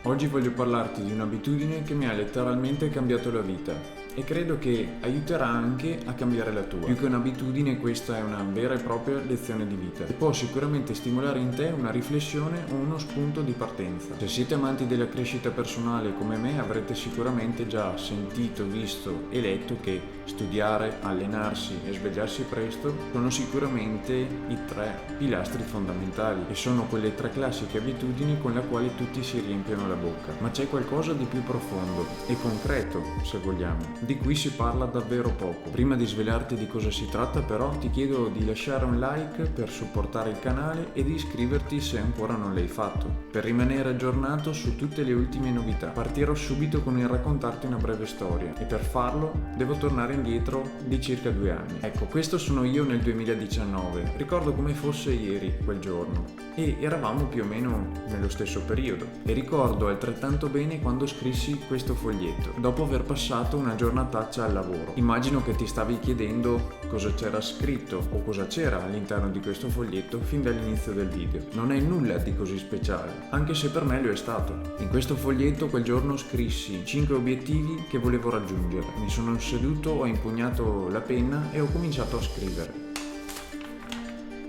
Oggi voglio parlarti di un'abitudine che mi ha letteralmente cambiato la vita e credo che aiuterà anche a cambiare la tua. Più che un'abitudine, questa è una vera e propria lezione di vita e può sicuramente stimolare in te una riflessione o uno spunto di partenza. Se siete amanti della crescita personale come me, avrete sicuramente già sentito, visto e letto che studiare, allenarsi e svegliarsi presto sono sicuramente i 3 pilastri fondamentali e sono quelle 3 classiche abitudini con le quali tutti si riempiono la bocca. Ma c'è qualcosa di più profondo e concreto, se vogliamo, di cui si parla davvero poco. Prima di svelarti di cosa si tratta, però, ti chiedo di lasciare un like per supportare il canale e di iscriverti se ancora non l'hai fatto, per rimanere aggiornato su tutte le ultime novità. Partirò subito con il raccontarti una breve storia e per farlo devo tornare indietro di circa 2 anni. Ecco, questo sono io nel 2019. Ricordo come fosse ieri quel giorno e eravamo più o meno nello stesso periodo e ricordo altrettanto bene quando scrissi questo foglietto dopo aver passato una giornataccia al lavoro. Immagino che ti stavi chiedendo cosa c'era scritto o cosa c'era all'interno di questo foglietto fin dall'inizio del video. Non è nulla di così speciale, anche se per me lo è stato. In questo foglietto quel giorno scrissi 5 obiettivi che volevo raggiungere. Mi sono seduto, ho impugnato la penna e ho cominciato a scrivere.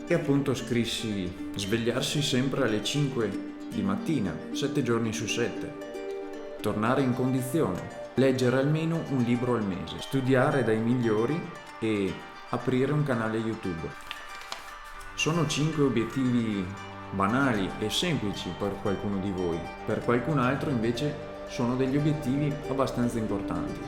E appunto scrissi svegliarsi sempre alle 5 di mattina, 7 giorni su 7, tornare in condizione, leggere almeno un libro al mese, studiare dai migliori e aprire un canale YouTube. Sono 5 obiettivi banali e semplici per qualcuno di voi, per qualcun altro invece sono degli obiettivi abbastanza importanti.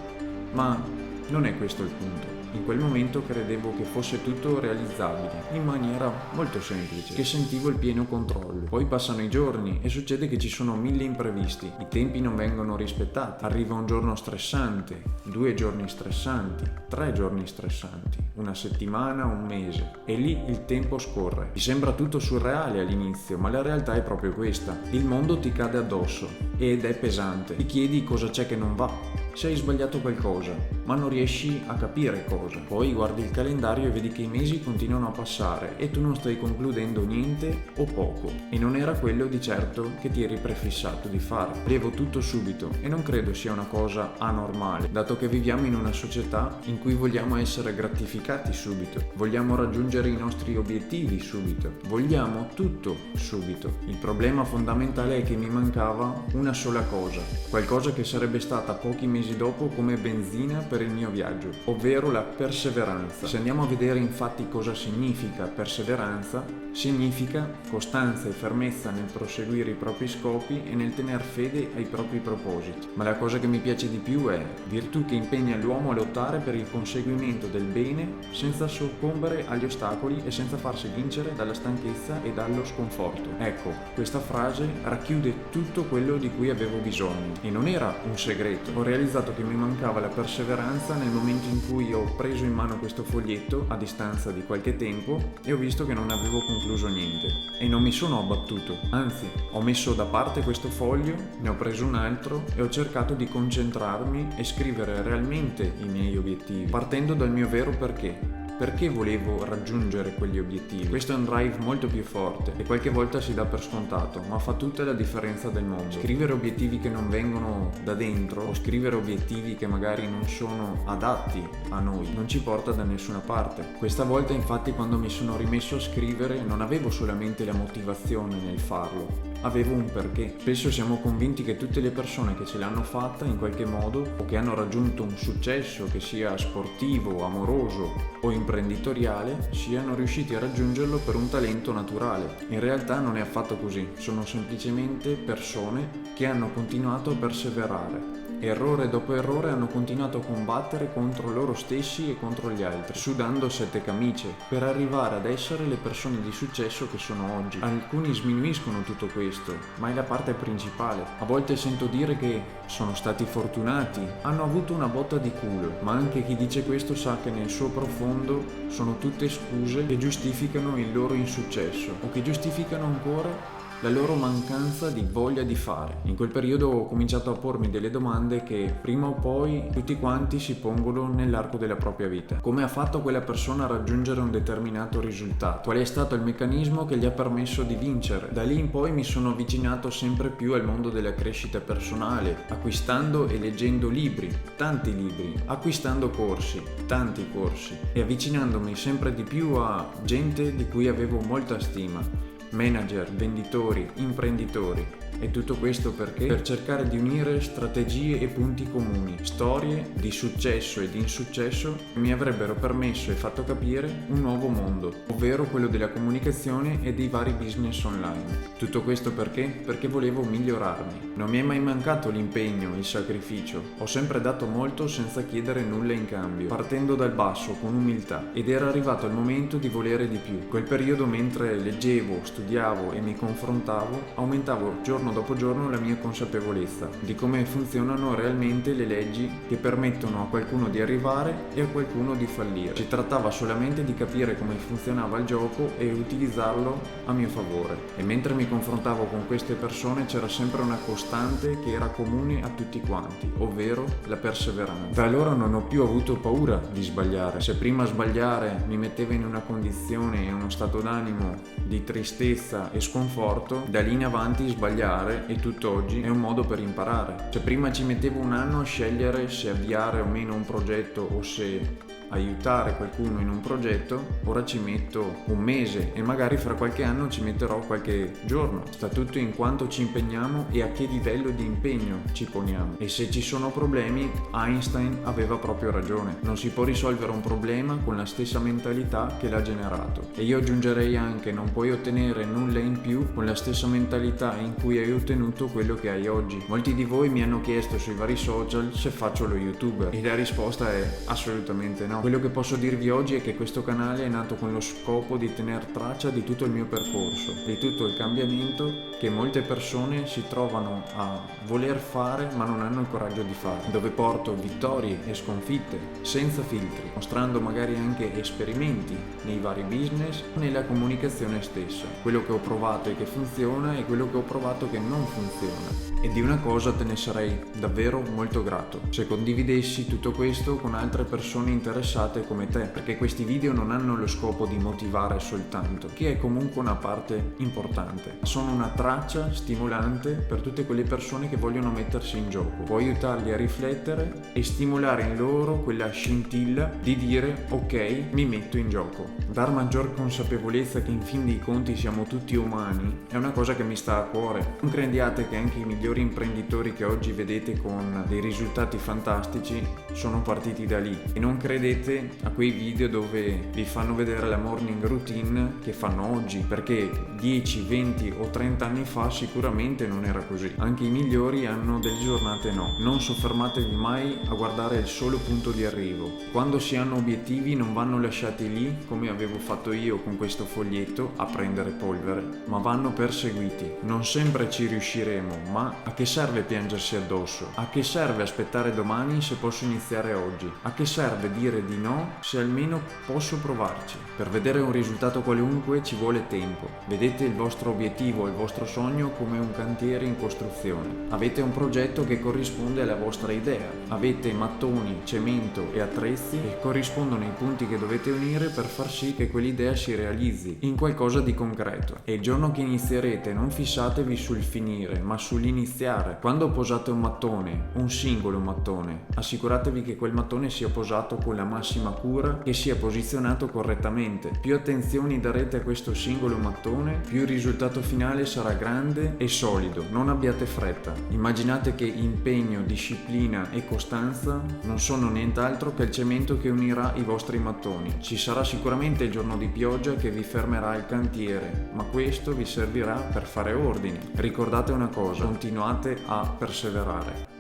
Ma non è questo il punto. In quel momento credevo che fosse tutto realizzabile, in maniera molto semplice, che sentivo il pieno controllo. Poi passano i giorni e succede che ci sono 1000 imprevisti, i tempi non vengono rispettati, arriva un giorno stressante, 2 giorni stressanti, 3 giorni stressanti, una settimana, un mese, e lì il tempo scorre. Ti sembra tutto surreale all'inizio, ma la realtà è proprio questa. Il mondo ti cade addosso ed è pesante. Ti chiedi cosa c'è che non va. Se hai sbagliato qualcosa, ma non riesci a capire cosa. Poi guardi il calendario e vedi che i mesi continuano a passare e tu non stai concludendo niente o poco. E non era quello di certo che ti eri prefissato di fare. Volevo tutto subito e non credo sia una cosa anormale, dato che viviamo in una società in cui vogliamo essere gratificati subito, vogliamo raggiungere i nostri obiettivi subito, vogliamo tutto subito. Il problema fondamentale è che mi mancava una sola cosa, qualcosa che sarebbe stata pochi mesi dopo come benzina per il mio viaggio, ovvero la perseveranza. Se andiamo a vedere infatti cosa significa perseveranza, significa costanza e fermezza nel proseguire i propri scopi e nel tener fede ai propri propositi. Ma la cosa che mi piace di più è virtù che impegna l'uomo a lottare per il conseguimento del bene senza soccombere agli ostacoli e senza farsi vincere dalla stanchezza e dallo sconforto. Ecco, questa frase racchiude tutto quello di cui avevo bisogno e non era un segreto. Ho realizzato che mi mancava la perseveranza nel momento in cui ho preso in mano questo foglietto a distanza di qualche tempo e ho visto che non avevo concluso niente e non mi sono abbattuto, anzi ho messo da parte questo foglio, ne ho preso un altro e ho cercato di concentrarmi e scrivere realmente i miei obiettivi, partendo dal mio vero perché volevo raggiungere quegli obiettivi. Questo è un drive molto più forte e qualche volta si dà per scontato, ma fa tutta la differenza del mondo. Scrivere obiettivi che non vengono da dentro o scrivere obiettivi che magari non sono adatti a noi non ci porta da nessuna parte. Questa volta infatti quando mi sono rimesso a scrivere non avevo solamente la motivazione nel farlo, avevo un perché. Spesso siamo convinti che tutte le persone che ce l'hanno fatta in qualche modo o che hanno raggiunto un successo, che sia sportivo, amoroso o imprenditoriale, siano riusciti a raggiungerlo per un talento naturale. In realtà non è affatto così, sono semplicemente persone che hanno continuato a perseverare. Errore dopo errore hanno continuato a combattere contro loro stessi e contro gli altri, sudando 7 camicie, per arrivare ad essere le persone di successo che sono oggi. Alcuni sminuiscono tutto questo, ma è la parte principale. A volte sento dire che sono stati fortunati, hanno avuto una botta di culo, ma anche chi dice questo sa che nel suo profondo sono tutte scuse che giustificano il loro insuccesso, o che giustificano ancora la loro mancanza di voglia di fare. In quel periodo ho cominciato a pormi delle domande che prima o poi tutti quanti si pongono nell'arco della propria vita. Come ha fatto quella persona a raggiungere un determinato risultato? Qual è stato il meccanismo che gli ha permesso di vincere? Da lì in poi mi sono avvicinato sempre più al mondo della crescita personale, acquistando e leggendo libri, tanti libri, acquistando corsi, tanti corsi e avvicinandomi sempre di più a gente di cui avevo molta stima, manager, venditori, imprenditori. E tutto questo perché? Per cercare di unire strategie e punti comuni, storie di successo e di insuccesso che mi avrebbero permesso e fatto capire un nuovo mondo, ovvero quello della comunicazione e dei vari business online. Tutto questo perché? Perché volevo migliorarmi. Non mi è mai mancato l'impegno, il sacrificio. Ho sempre dato molto senza chiedere nulla in cambio, partendo dal basso con umiltà, ed era arrivato il momento di volere di più. Quel periodo, mentre leggevo, studiavo e mi confrontavo, aumentavo giorno dopo giorno la mia consapevolezza di come funzionano realmente le leggi che permettono a qualcuno di arrivare e a qualcuno di fallire. Si trattava solamente di capire come funzionava il gioco e utilizzarlo a mio favore. E mentre mi confrontavo con queste persone c'era sempre una costante che era comune a tutti quanti, ovvero la perseveranza. Da allora non ho più avuto paura di sbagliare. Se prima sbagliare mi metteva in una condizione e uno stato d'animo di tristezza e sconforto, da lì in avanti sbagliare e tutt'oggi è un modo per imparare. Se prima ci mettevo un anno a scegliere se avviare o meno un progetto o se aiutare qualcuno in un progetto, ora ci metto un mese e magari fra qualche anno ci metterò qualche giorno. Sta tutto in quanto ci impegniamo e a che livello di impegno ci poniamo. E se ci sono problemi, Einstein aveva proprio ragione. Non si può risolvere un problema con la stessa mentalità che l'ha generato. E io aggiungerei anche: non puoi ottenere nulla in più con la stessa mentalità in cui hai ottenuto quello che hai oggi. Molti di voi mi hanno chiesto sui vari social se faccio lo youtuber e la risposta è assolutamente no. Quello che posso dirvi oggi è che questo canale è nato con lo scopo di tener traccia di tutto il mio percorso, di tutto il cambiamento che molte persone si trovano a voler fare ma non hanno il coraggio di fare, dove porto vittorie e sconfitte senza filtri, mostrando magari anche esperimenti nei vari business, nella comunicazione stessa, quello che ho provato e che funziona e quello che ho provato che non funziona. E di una cosa te ne sarei davvero molto grato: se condividessi tutto questo con altre persone interessate come te, perché questi video non hanno lo scopo di motivare soltanto, che è comunque una parte importante, sono una traccia stimolante per tutte quelle persone che vogliono mettersi in gioco. Può aiutarli a riflettere e stimolare in loro quella scintilla di dire: ok, mi metto in gioco. Dar maggior consapevolezza che in fin dei conti siamo tutti umani è una cosa che mi sta a cuore. Non crediate che anche i migliori imprenditori che oggi vedete con dei risultati fantastici sono partiti da lì, e non credete a quei video dove vi fanno vedere la morning routine che fanno oggi, perché 10, 20 o 30 anni fa sicuramente non era così. Anche i migliori hanno delle giornate no. Non soffermatevi mai a guardare il solo punto di arrivo. Quando si hanno obiettivi non vanno lasciati lì come avevo fatto io con questo foglietto a prendere polvere, ma vanno perseguiti. Non sempre ci riusciremo, ma a che serve piangersi addosso? A che serve aspettare domani se posso iniziare oggi? A che serve dire di no se almeno posso provarci? Per vedere un risultato qualunque ci vuole tempo. Vedete il vostro obiettivo, il vostro sogno come un cantiere in costruzione. Avete un progetto che corrisponde alla vostra idea. Avete mattoni, cemento e attrezzi che corrispondono ai punti che dovete unire per far sì che quell'idea si realizzi in qualcosa di concreto. E il giorno che inizierete non fissatevi sul finire, ma sull'iniziare. Quando posate un mattone, un singolo mattone, assicuratevi che quel mattone sia posato con la massima cura, che sia posizionato correttamente. Più attenzioni darete a questo singolo mattone, più il risultato finale sarà grande e solido. Non abbiate fretta. Immaginate che impegno, disciplina e costanza non sono nient'altro che il cemento che unirà i vostri mattoni. Ci sarà sicuramente il giorno di pioggia che vi fermerà il cantiere, ma questo vi servirà per fare ordini. Ricordate una cosa: continuate a perseverare.